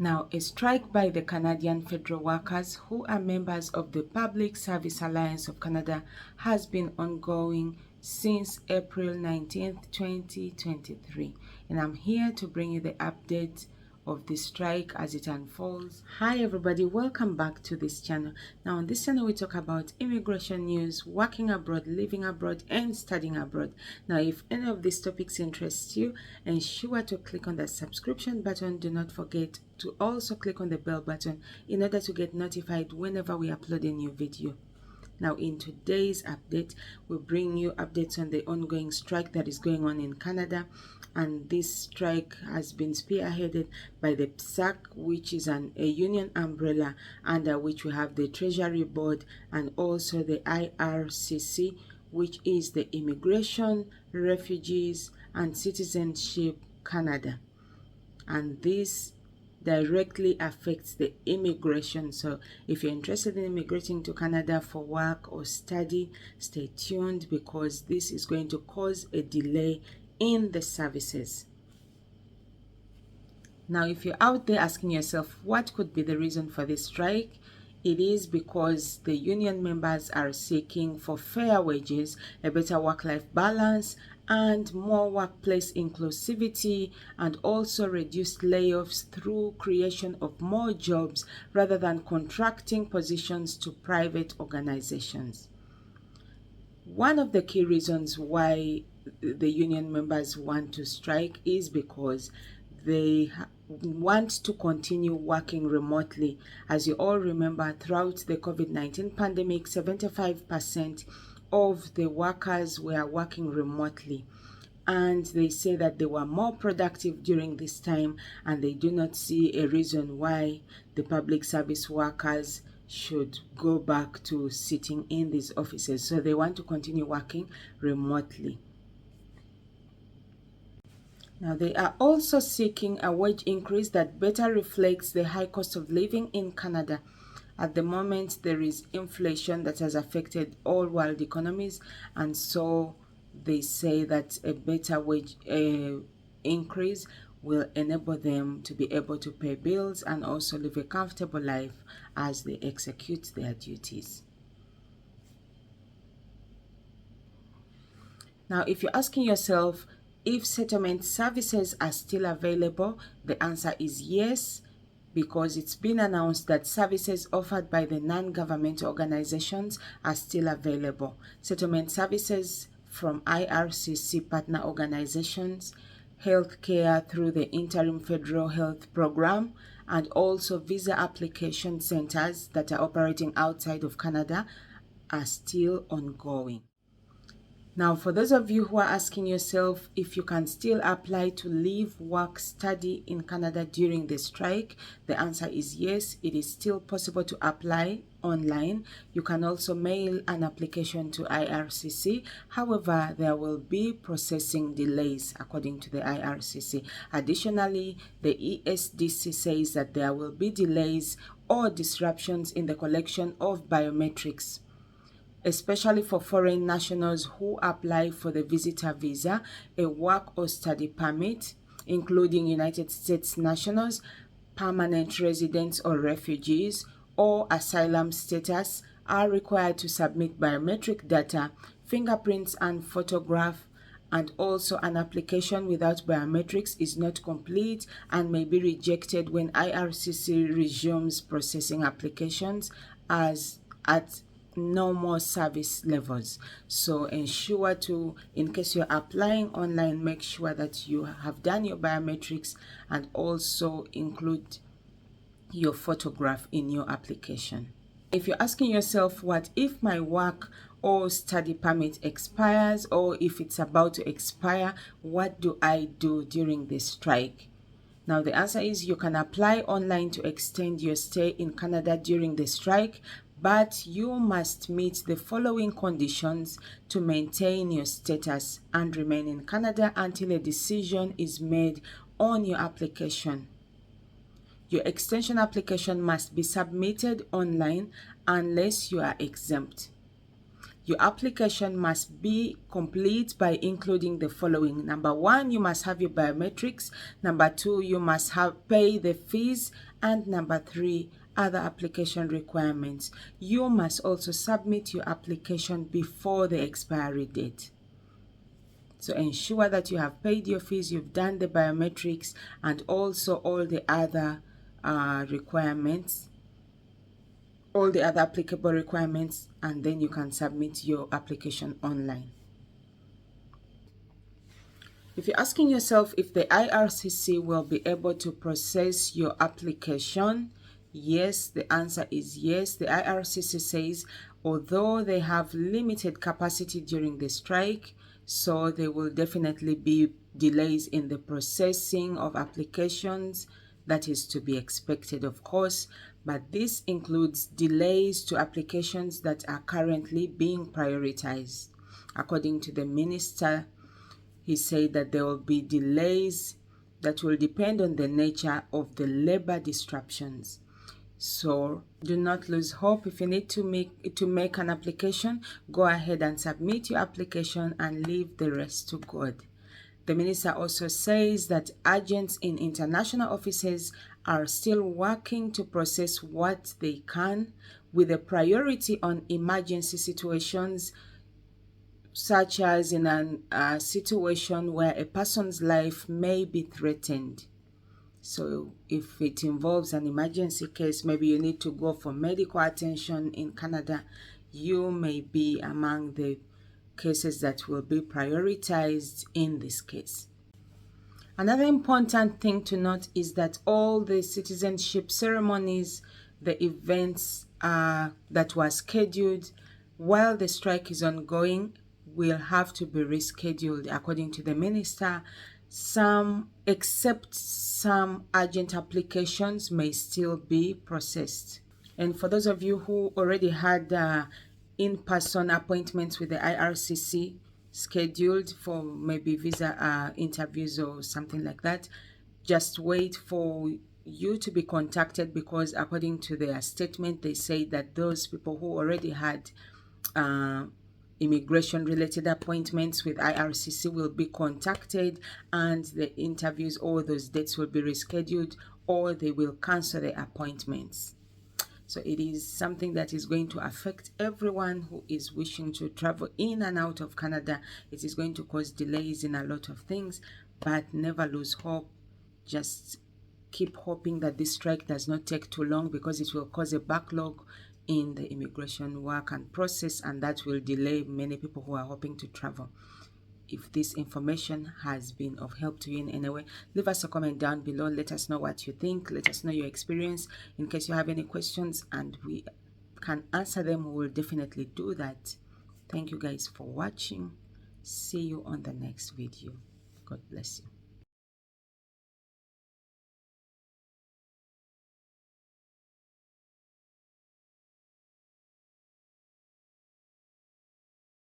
Now, a strike by the Canadian federal workers who are members of the Public Service Alliance of Canada has been ongoing since April 19th, 2023. And I'm here to bring you the update of the strike as it unfolds. Hi everybody, welcome back to this channel. Now on this channel we talk about immigration news, working abroad, living abroad and studying abroad. Now if any of these topics interest you, ensure to click on the subscription button. Do not forget to also click on the bell button in order to get notified whenever we upload a new video. Now in today's update, we bring you updates on the ongoing strike that is going on in Canada, and this strike has been spearheaded by the PSAC, which is a union umbrella under which we have the Treasury Board, and also the IRCC, which is the Immigration, Refugees and Citizenship Canada. And this directly affects the immigration. So if you're interested in immigrating to Canada for work or study, stay tuned because this is going to cause a delay in the services. Now if you're out there asking yourself what could be the reason for this strike, it is because the union members are seeking for fair wages, a better work-life balance, and more workplace inclusivity, and also reduced layoffs through creation of more jobs rather than contracting positions to private organizations. One of the key reasons why the union members want to strike is because they want to continue working remotely. As you all remember, throughout the COVID-19 pandemic, 75% of the workers were working remotely, and they say that they were more productive during this time, and they do not see a reason why the public service workers should go back to sitting in these offices. So they want to continue working remotely. Now they are also seeking a wage increase that better reflects the high cost of living in Canada. At the moment, there is inflation that has affected all world economies, and so they say that a better wage increase will enable them to be able to pay bills and also live a comfortable life as they execute their duties. Now, if you're asking yourself if settlement services are still available, the answer is yes, because it's been announced that services offered by the non-governmental organizations are still available. Settlement services from IRCC partner organizations, healthcare through the Interim Federal Health Program, and also visa application centers that are operating outside of Canada are still ongoing. Now, for those of you who are asking yourself if you can still apply to live, work, study in Canada during the strike, the answer is yes, it is still possible to apply online. You can also mail an application to IRCC. However, there will be processing delays according to the IRCC. Additionally, the ESDC says that there will be delays or disruptions in the collection of biometrics, especially for foreign nationals who apply for the visitor visa, a work or study permit, including United States nationals, permanent residents or refugees, or asylum status, are required to submit biometric data, fingerprints and photograph, and also an application without biometrics is not complete and may be rejected when IRCC resumes processing applications as at normal service levels. So ensure to, in case you're applying online, make sure that you have done your biometrics and also include your photograph in your application. If you're asking yourself, what if my work or study permit expires, or if it's about to expire, what do I do during this strike? Now the answer is you can apply online to extend your stay in Canada during the strike, but you must meet the following conditions to maintain your status and remain in Canada until a decision is made on your application. Your extension application must be submitted online unless you are exempt. Your application must be complete by including the following. Number 1, you must have your biometrics. Number 2, you must have pay the fees. And number 3, other application requirements. You must also submit your application before the expiry date. So ensure that you have paid your fees, you've done the biometrics, and also all the other requirements, all the other applicable requirements, and then you can submit your application online. If you're asking yourself if the IRCC will be able to process your application, yes, the answer is yes. The IRCC says although they have limited capacity during the strike, so there will definitely be delays in the processing of applications. That is to be expected, of course, but this includes delays to applications that are currently being prioritized. According to the minister, he said that there will be delays that will depend on the nature of the labor disruptions. So do not lose hope. If you need to make an application, go ahead and submit your application and leave the rest to God. The minister also says that agents in international offices are still working to process what they can, with a priority on emergency situations, such as in a situation where a person's life may be threatened. So if it involves an emergency case, maybe you need to go for medical attention in Canada, you may be among the cases that will be prioritized in this case. Another important thing to note is that all the citizenship ceremonies, the events that were scheduled while the strike is ongoing, will have to be rescheduled. According to the minister, except some urgent applications may still be processed. And for those of you who already had in-person appointments with the IRCC scheduled for maybe visa interviews or something like that, just wait for you to be contacted, because according to their statement, they say that those people who already had immigration related appointments with IRCC will be contacted, and the interviews or those dates will be rescheduled, or they will cancel the appointments. So it is something that is going to affect everyone who is wishing to travel in and out of Canada. It is going to cause delays in a lot of things, but never lose hope. Just keep hoping that this strike does not take too long, because it will cause a backlog in the immigration work and process, and that will delay many people who are hoping to travel. If this information has been of help to you in any way, leave us a comment down below. Let us know what you think. Let us know your experience. In case you have any questions and we can answer them, we will definitely do that. Thank you guys for watching. See you on the next video. God bless you.